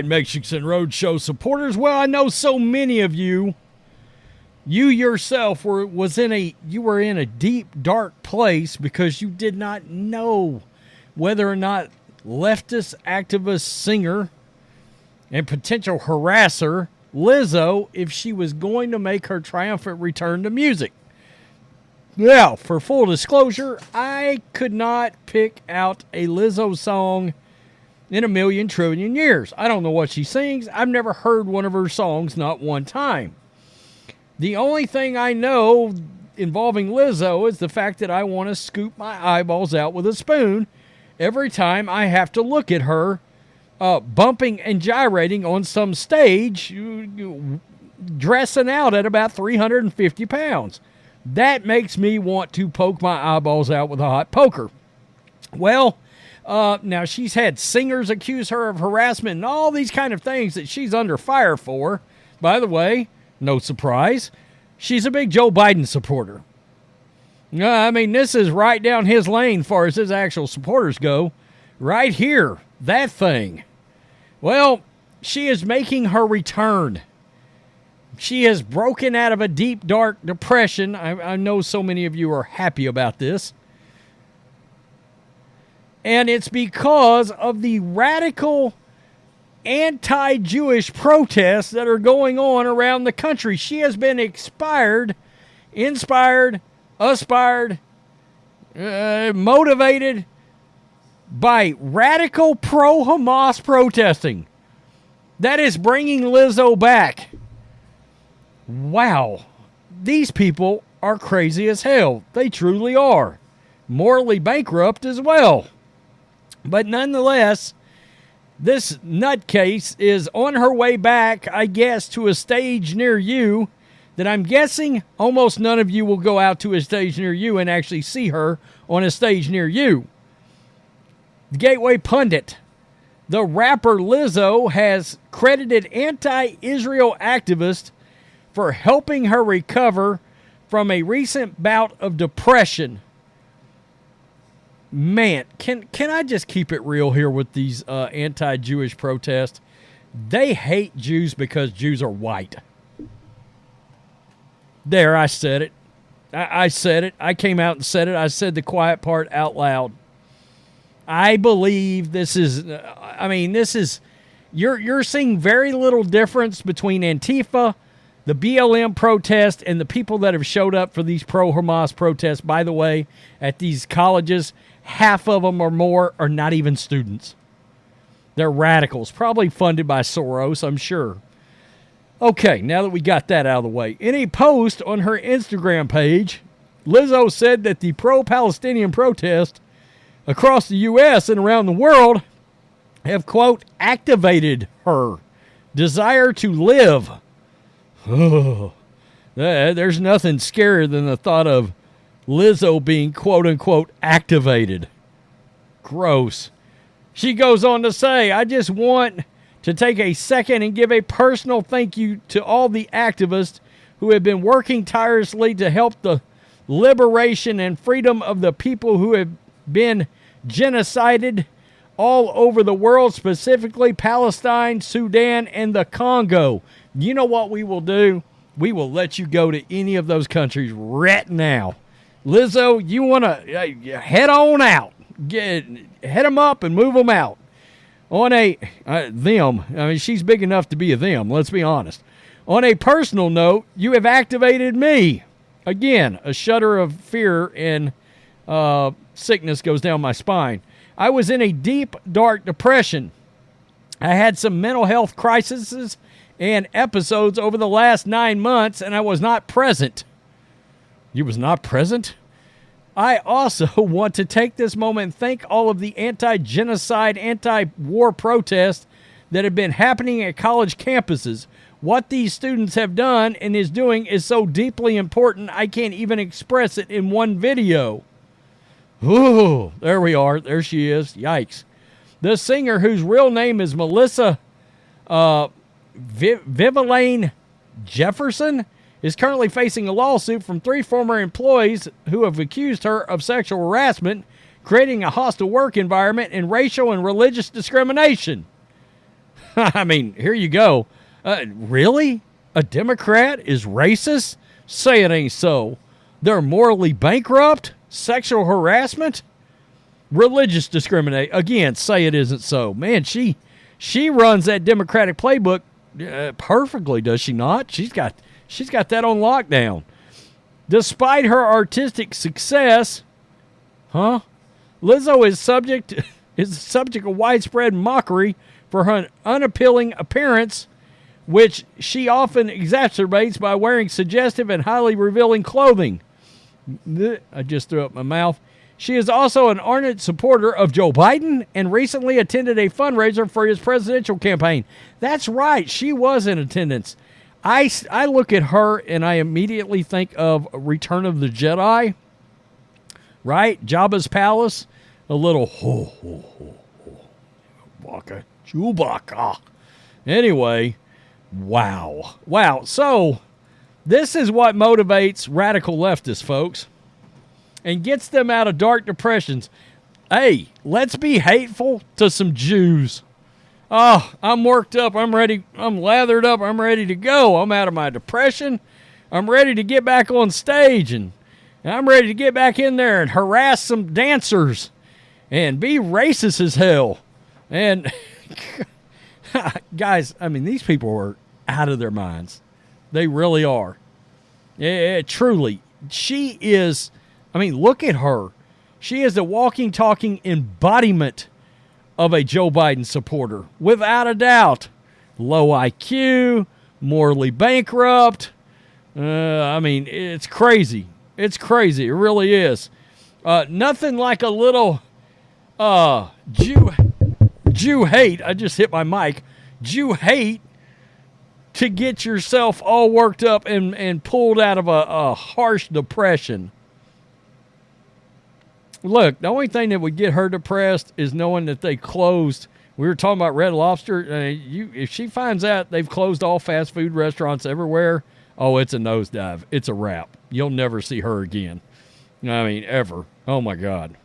right, Matrixx and Rhodes show supporters. Well, I know so many of you. You yourself were in a deep, dark place because you did not know whether or not leftist activist singer and potential harasser LIZZO, if she was going to make her triumphant return to music. Now, for full disclosure, I could not pick out a LIZZO song in a million trillion years. I don't know what she sings. I've never heard one of her songs, not one time. The only thing I know involving LIZZO is the fact that I want to scoop my eyeballs out with a spoon every time I have to look at her bumping and gyrating on some stage, dressing out at about 350 pounds. That makes me want to poke my eyeballs out with a hot poker. Well, now she's had singers accuse her of harassment and all these kind of things that she's under fire for. By the way, no surprise, she's a big Joe Biden supporter. I mean, this is right down his lane as far as his actual supporters go. Right here, that thing. Well, she is making her return. She has broken out of a deep, dark depression. I know so many of you are happy about this. And it's because of the radical anti-Jewish protests that are going on around the country. She has been inspired, motivated by radical pro-Hamas protesting. That is bringing LIZZO back. Wow. These people are crazy as hell. They truly are. Morally bankrupt as well. But nonetheless, this nutcase is on her way back, I guess, to a stage near you that I'm guessing almost none of you will go out to a stage near you and actually see her on a stage near you. The Gateway Pundit. The rapper LIZZO has credited anti-Israel activists for helping her recover from a recent bout of depression. Man, can I just keep it real here with these anti-Jewish protests? They hate Jews because Jews are white. There, I said it. I said it. I came out and said it. I said the quiet part out loud. I believe this is, you're seeing very little difference between Antifa, the BLM protest, and the people that have showed up for these pro-Hamas protests. By the way, at these colleges, half of them or more are not even students. They're radicals, probably funded by Soros, I'm sure. Okay, now that we got that out of the way. In a post on her Instagram page, LIZZO said that the pro-Palestinian protest across the U.S. and around the world have, quote, activated her desire to live. Oh, there's nothing scarier than the thought of LIZZO being, quote unquote, activated. Gross. She goes on to say, I just want to take a second and give a personal thank you to all the activists who have been working tirelessly to help the liberation and freedom of the people who have been genocided all over the world, specifically Palestine, Sudan, and the Congo. You know what we will do? We will let you go to any of those countries right now. LIZZO, you want to head on out. Head them up and move them out. On a, she's big enough to be a them, let's be honest. On a personal note, you have activated me. Again, a shudder of fear and sickness goes down my spine. I was in a deep, dark depression. I had some mental health crises and episodes over the last 9 months, and I was not present. You was not present? I also want to take this moment and thank all of the anti-genocide, anti-war protests that have been happening at college campuses. What these students have done and is doing is so deeply important, I can't even express it in one video. Ooh, there we are. There she is. Yikes. The singer, whose real name is Melissa Viviane Jefferson, is currently facing a lawsuit from 3 former employees who have accused her of sexual harassment, creating a hostile work environment, and racial and religious discrimination. I mean, here you go. Really? A Democrat is racist? Say it ain't so. They're morally bankrupt? Sexual harassment? Religious discrimination? Again, say it isn't so. Man, she runs that Democratic playbook perfectly, does she not? She's got that on lockdown. Despite her artistic success, Lizzo is the subject of widespread mockery for her unappealing appearance, which she often exacerbates by wearing suggestive and highly revealing clothing. I just threw up my mouth. She is also an ardent supporter of Joe Biden and recently attended a fundraiser for his presidential campaign. That's right. She was in attendance. I look at her and I immediately think of Return of the Jedi, right? Jabba's palace. A little Chewbacca. Anyway, wow. So this is what motivates radical leftists, folks, and gets them out of dark depressions. Hey, let's be hateful to some Jews. Oh, I'm worked up. I'm ready. I'm lathered up. I'm ready to go. I'm out of my depression. I'm ready to get back on stage, and I'm ready to get back in there and harass some dancers and be racist as hell. And guys, I mean, these people are out of their minds. They really are. Yeah, truly. She is, I mean, look at her. She is a walking, talking embodiment of a Joe Biden supporter, without a doubt. Low IQ, morally bankrupt. I mean, it's crazy. It's crazy. It really is. Nothing like a little Jew hate. I just hit my mic. Jew hate to get yourself all worked up and pulled out of a harsh depression. Look, the only thing that would get her depressed is knowing that they closed. We were talking about Red Lobster. If she finds out they've closed all fast food restaurants everywhere, oh, it's a nosedive. It's a wrap. You'll never see her again. I mean, ever. Oh, my God.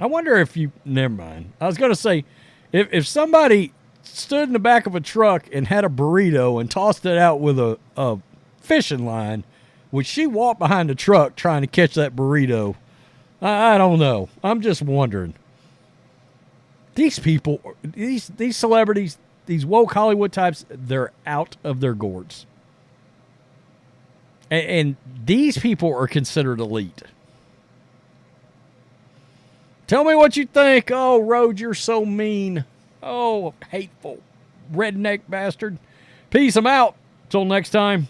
I wonder if you... Never mind. I was going to say, if somebody stood in the back of a truck and had a burrito and tossed it out with a fishing line, would she walk behind the truck trying to catch that burrito? I don't know. I'm just wondering. These people, these celebrities, these woke Hollywood types, they're out of their gourds. And these people are considered elite. Tell me what you think. Oh, Rhodes, you're so mean. Oh, hateful redneck bastard. Peace. I'm out. Till next time.